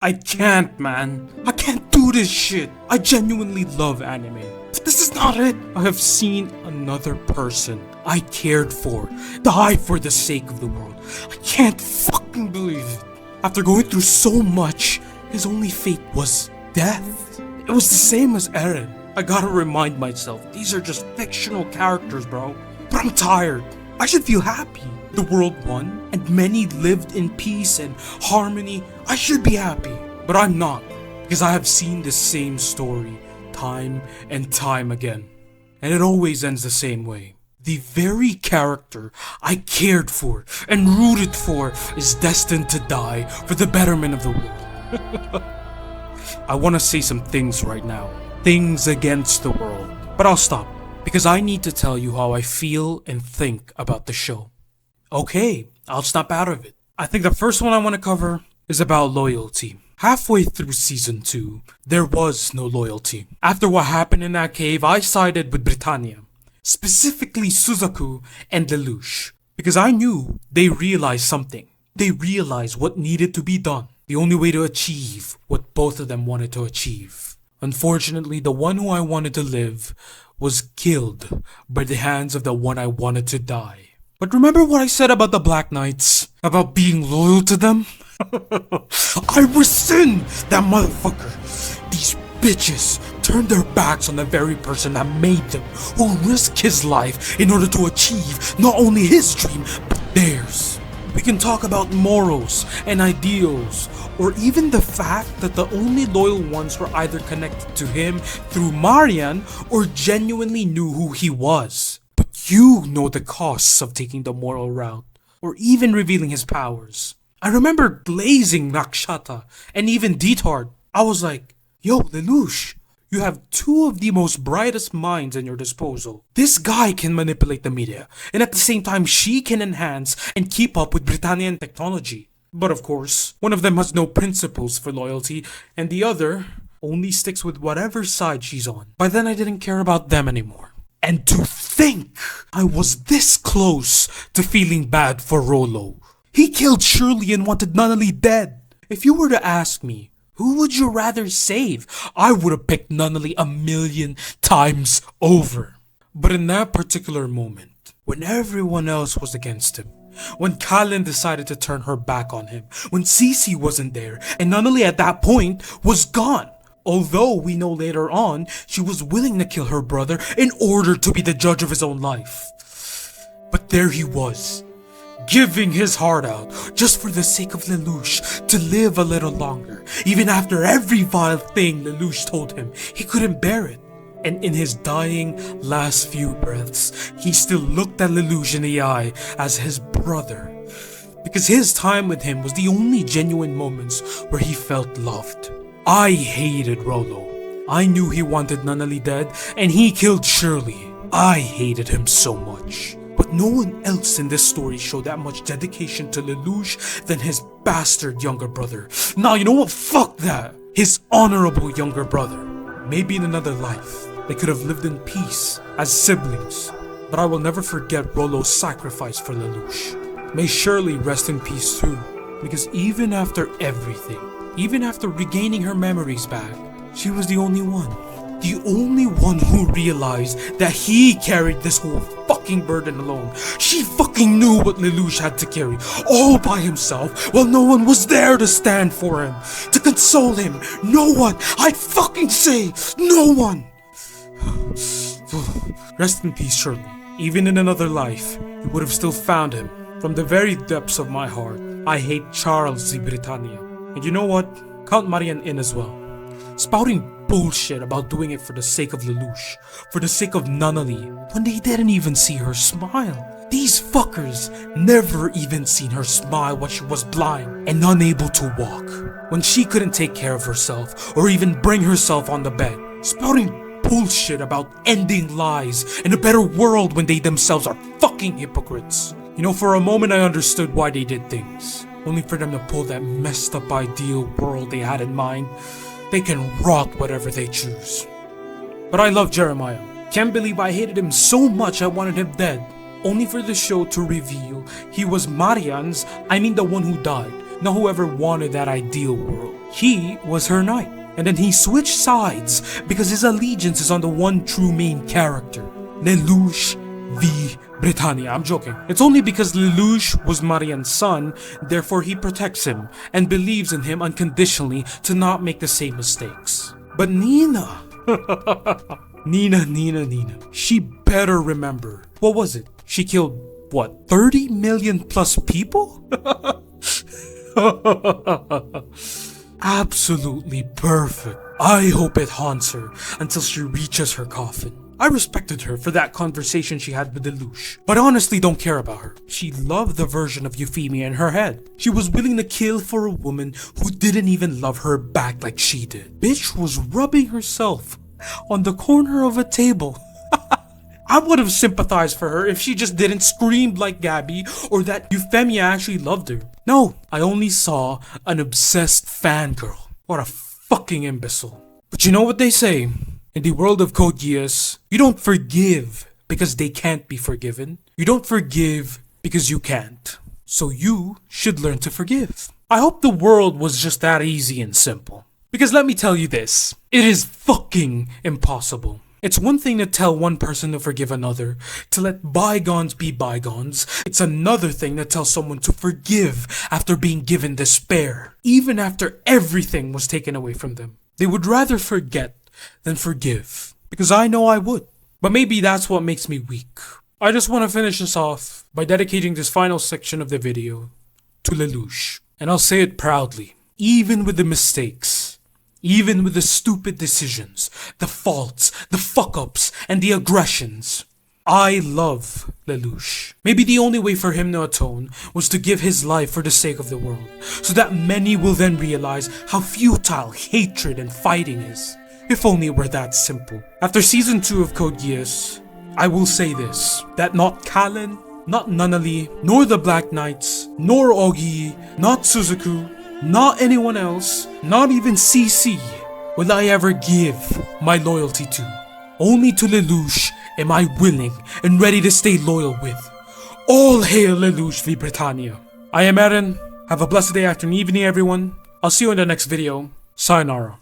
I can't, man. I can't do this shit. I genuinely love anime. But this is not it. I have seen another person I cared for die for the sake of the world. I can't fucking believe it. After going through so much, his only fate was death. It was the same as Eren. I gotta remind myself, these are just fictional characters, bro. But I'm tired. I should feel happy. The world won, and many lived in peace and harmony. I should be happy, but I'm not, because I have seen the same story time and time again, and it always ends the same way. The very character I cared for and rooted for is destined to die for the betterment of the world. I want to say some things right now, things against the world, but I'll stop, because I need to tell you how I feel and think about the show. Okay, I'll snap out of it. I think the first one I want to cover is about loyalty. Halfway through season 2, there was no loyalty. After what happened in that cave, I sided with Britannia, specifically Suzaku and Lelouch, because I knew they realized something. They realized what needed to be done, the only way to achieve what both of them wanted to achieve. Unfortunately, the one who I wanted to live was killed by the hands of the one I wanted to die. But remember what I said about the Black Knights? About being loyal to them? I rescind that motherfucker! These bitches turned their backs on the very person that made them, who risked his life in order to achieve not only his dream, but theirs. We can talk about morals and ideals, or even the fact that the only loyal ones were either connected to him through Marian or genuinely knew who he was. But you know the costs of taking the moral route, or even revealing his powers. I remember glazing Nakshata and even Detard. I was like, yo, Lelouch, you have two of the most brightest minds at your disposal. This guy can manipulate the media, and at the same time she can enhance and keep up with Britannian technology. But of course, one of them has no principles for loyalty, and the other only sticks with whatever side she's on. By then I didn't care about them anymore. And to think I was this close to feeling bad for Rollo. He killed Shirley and wanted Nunnally dead. If you were to ask me, who would you rather save? I would have picked Nunnally 1,000,000 times over. But in that particular moment, when everyone else was against him, when Kallen decided to turn her back on him, when Cece wasn't there, and Nunnally at that point was gone. Although we know later on, she was willing to kill her brother in order to be the judge of his own life. But there he was, giving his heart out, just for the sake of Lelouch, to live a little longer, even after every vile thing Lelouch told him. He couldn't bear it. And in his dying last few breaths, he still looked at Lelouch in the eye as his brother. Because his time with him was the only genuine moments where he felt loved. I hated Rollo. I knew he wanted Nunnally dead, and he killed Shirley. I hated him so much. But no one else in this story showed that much dedication to Lelouch than his bastard younger brother. Now you know what? Fuck that! His honorable younger brother. Maybe in another life, they could have lived in peace as siblings. But I will never forget Rollo's sacrifice for Lelouch. May Shirley rest in peace too, because even after everything, even after regaining her memories back, she was the only one. The only one who realized that he carried this whole fucking burden alone. She fucking knew what Lelouch had to carry, all by himself, while no one was there to stand for him, to console him. No one! I'd fucking say, no one! Rest in peace, Shirley. Even in another life, you would have still found him. From the very depths of my heart, I hate Charles de Britannia. And you know what? Count Marian in as well. Spouting bullshit about doing it for the sake of Lelouch, for the sake of Nunnally, when they didn't even see her smile. These fuckers never even seen her smile when she was blind and unable to walk, when she couldn't take care of herself or even bring herself on the bed. Spouting bullshit about ending lies and a better world when they themselves are fucking hypocrites. You know, for a moment I understood why they did things. Only for them to pull that messed up ideal world they had in mind. They can rot whatever they choose. But I love Jeremiah. Can't believe I hated him so much I wanted him dead. Only for the show to reveal he was Marian's, the one who died, not whoever wanted that ideal world. he was her knight. And then he switched sides because his allegiance is on the one true main character, Lelouch v. Britannia. I'm joking. It's only because Lelouch was Marianne's son, therefore he protects him and believes in him unconditionally to not make the same mistakes. But Nina, Nina, she better remember. What was it? She killed, what, 30 million plus people? Absolutely perfect. I hope it haunts her until she reaches her coffin. I respected her for that conversation she had with Lelouch, but honestly don't care about her. She loved the version of Euphemia in her head. She was willing to kill for a woman who didn't even love her back like she did. Bitch was rubbing herself on the corner of a table. I would have sympathized for her if she just didn't scream like Gabby or that Euphemia actually loved her. No, I only saw an obsessed fangirl. What a fucking imbecile. But you know what they say? In the world of Code Geass, you don't forgive because they can't be forgiven. You don't forgive because you can't. So you should learn to forgive. I hope the world was just that easy and simple. Because let me tell you this, it is fucking impossible. It's one thing to tell one person to forgive another, to let bygones be bygones. It's another thing to tell someone to forgive after being given despair, even after everything was taken away from them. They would rather forget than forgive, because I know I would. But maybe that's what makes me weak. I just want to finish this off by dedicating this final section of the video to Lelouch. And I'll say it proudly, even with the mistakes, even with the stupid decisions, the faults, the fuck-ups, and the aggressions, I love Lelouch. Maybe the only way for him to atone was to give his life for the sake of the world, so that many will then realize how futile hatred and fighting is. If only it were that simple. After Season 2 of Code Geass, I will say this, that not Kallen, not Nunnally, nor the Black Knights, nor Ogi, not Suzaku, not anyone else, not even CC, will I ever give my loyalty to. Only to Lelouch am I willing and ready to stay loyal with. All hail Lelouch v Britannia. I am Eren. Have a blessed day, afternoon, evening, everyone. I'll see you in the next video. Sayonara.